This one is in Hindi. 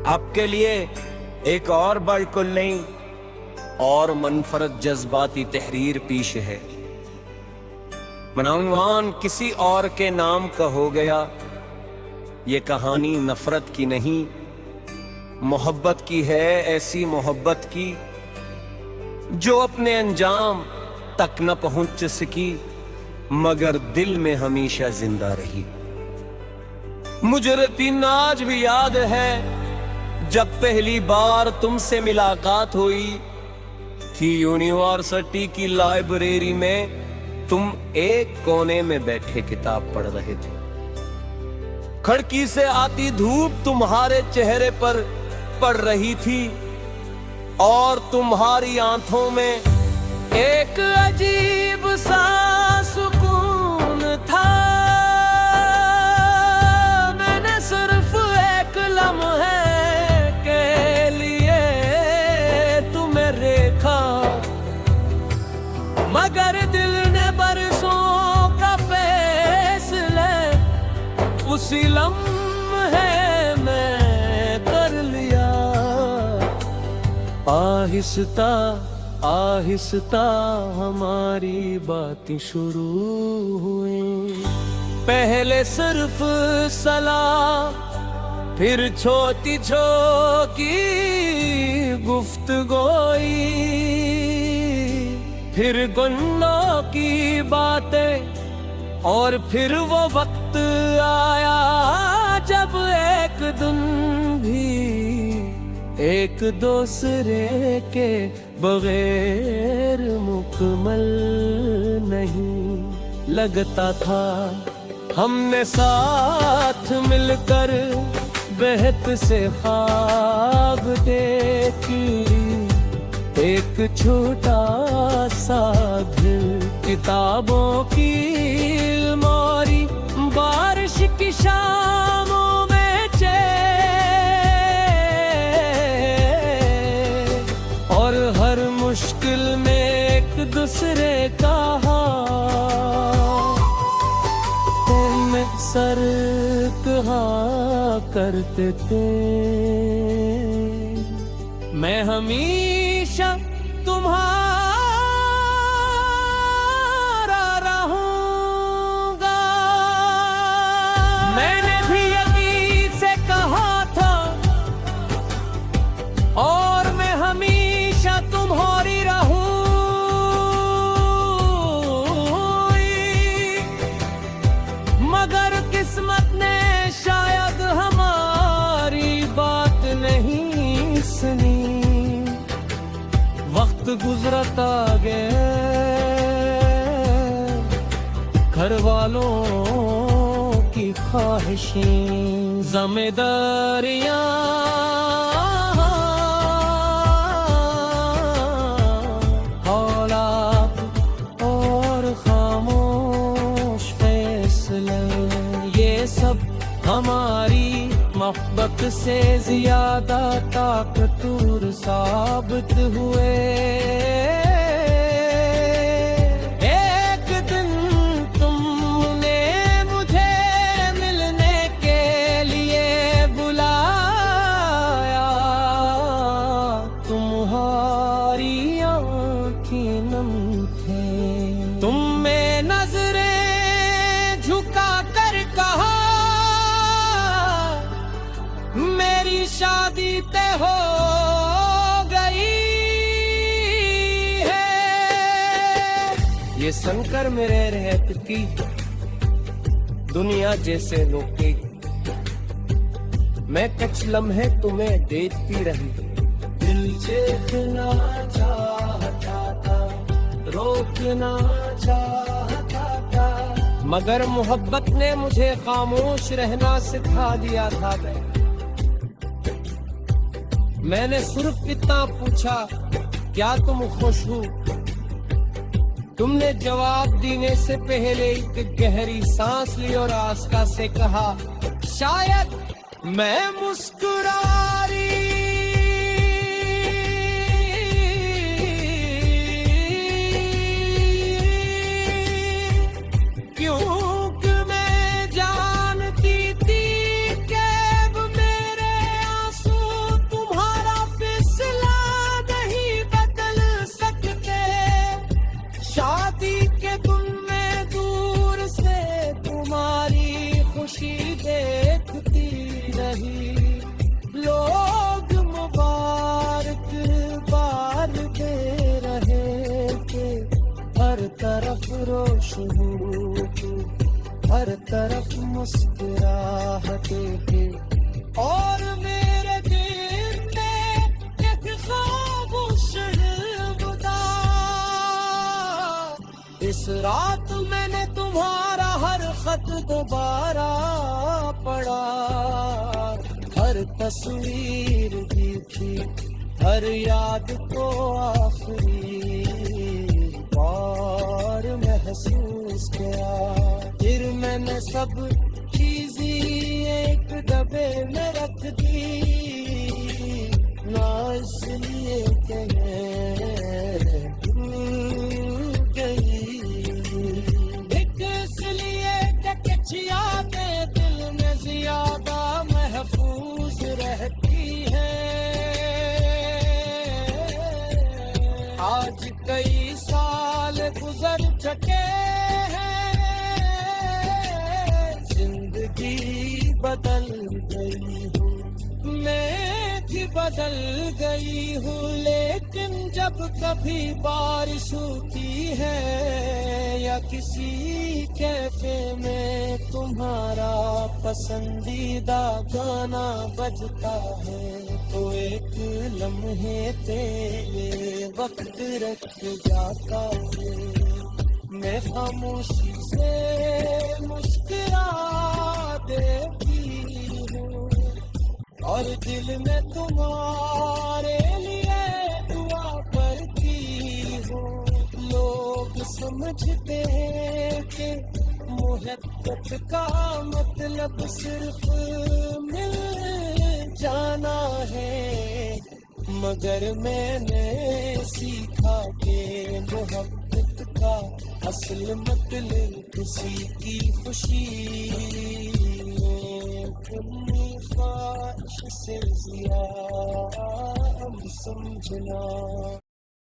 आपके लिए एक और बिल्कुल नहीं और मनफरद जज्बाती तहरीर पेश है। मनवान किसी और के नाम का हो गया। ये कहानी नफरत की नहीं, मोहब्बत की है। ऐसी मोहब्बत की जो अपने अंजाम तक न पहुंच सकी, मगर दिल में हमेशा जिंदा रही। मुझे दिन आज भी याद है जब पहली बार तुमसे मुलाकात हुई थी। यूनिवर्सिटी की लाइब्रेरी में तुम एक कोने में बैठे किताब पढ़ रहे थे। खिड़की से आती धूप तुम्हारे चेहरे पर पड़ रही थी और तुम्हारी आंखों में एक अजीब सा सुकून था। मैंने सिर्फ एक लम्हे मगर दिल ने बरसों का फैसला उसी लम्हे में कर लिया। आहिस्ता आहिस्ता हमारी बातें शुरू हुई। पहले सिर्फ सलाम, फिर छोटी छोटी गुफ्तगोई, फिर गुन्नों की बातें और फिर वो वक्त आया जब एक दिन भी एक दूसरे के बगैर मुकम्मल नहीं लगता था। हमने साथ मिलकर बेहद से ख्वाब देखी। एक छोटा सा दिल किताबों की अलमारी, बारिश की शामों में चैन और हर मुश्किल में एक दूसरे का हाथ में सर कहा करते थे। मैं हमेशा तुम्हारा रहूंगा। मैंने भी यकीन से कहा था और मैं हमेशा तुम्हारी रहूंगी। मगर किस्मत ने शायद हमारी बात नहीं सुनी। वक्त गुजरता गया, घर वालों की ख्वाहिशें, जिम्मेदारियां, औलाद और खामोश फैसले, ये सब हमारी मोहब्बत से ज्यादा ताकतवर साबित हुए। एक दिन तुमने मुझे मिलने के लिए बुलाया। तुम्हारी आँखें नम थे, तुम में नजरें झुका कर कहा मेरी शादी तय हो गई है। ये सुनकर मेरे रहत की दुनिया जैसे लोके, मैं कुछ लम्हे तुम्हें देखती रही। दिल चेतना चाहता था, रोकना चाहता था, मगर मोहब्बत ने मुझे खामोश रहना सिखा दिया था। मैंने सिर्फ इतना पूछा, क्या तुम खुश हो? तुमने जवाब देने से पहले एक गहरी सांस ली और आस्था से कहा, शायद मैं मुस्कुरा रही क्योंकि मैं जानती थी कि अब मेरे आंसू तुम्हारा फैसला नहीं बदल सकते। शादी के दिन में दूर से तुम्हारी खुशी देखती रही, लोग मुबारक बार दे रहे थे, हर तरफ रोशनी थी, हर तरफ मुस्कुराहटें थी, और मेरे दिल में एक खामोश बुदा। इस रात मैंने तुम्हारा हर खत दोबारा पढ़ा, हर तस्वीर देखी, हर याद को आखिरी बार महसूस किया। फिर मैंने सब चीजें एक डब्बे में रख दी, ना इसलिए कि मैं भूल गई, एक इसलिए कि कुछ यादें दिल में ज्यादा महफूज रहती है। आज कई साल गुजर चुके हैं, जिंदगी बदल गई हूँ, मैं भी बदल गई हूँ, लेकिन जब कभी बारिश होती है या किसी कैफे में तुम्हारा पसंदीदा गाना बजता है, तो एक लम्हे तेरे वक्त रख जाता है। मैं खामोशी से मुस्कुरा देती हूँ और दिल में तुम्हारे लिए दुआ करती हूँ। लोग समझते हैं कि मोहब्बत का मतलब सिर्फ मिल जाना है, मगर मैंने सीखा कि मोहब्बत का असल मतलब किसी की खुशी अपनी ख्वाहिश से ज़्यादा समझना।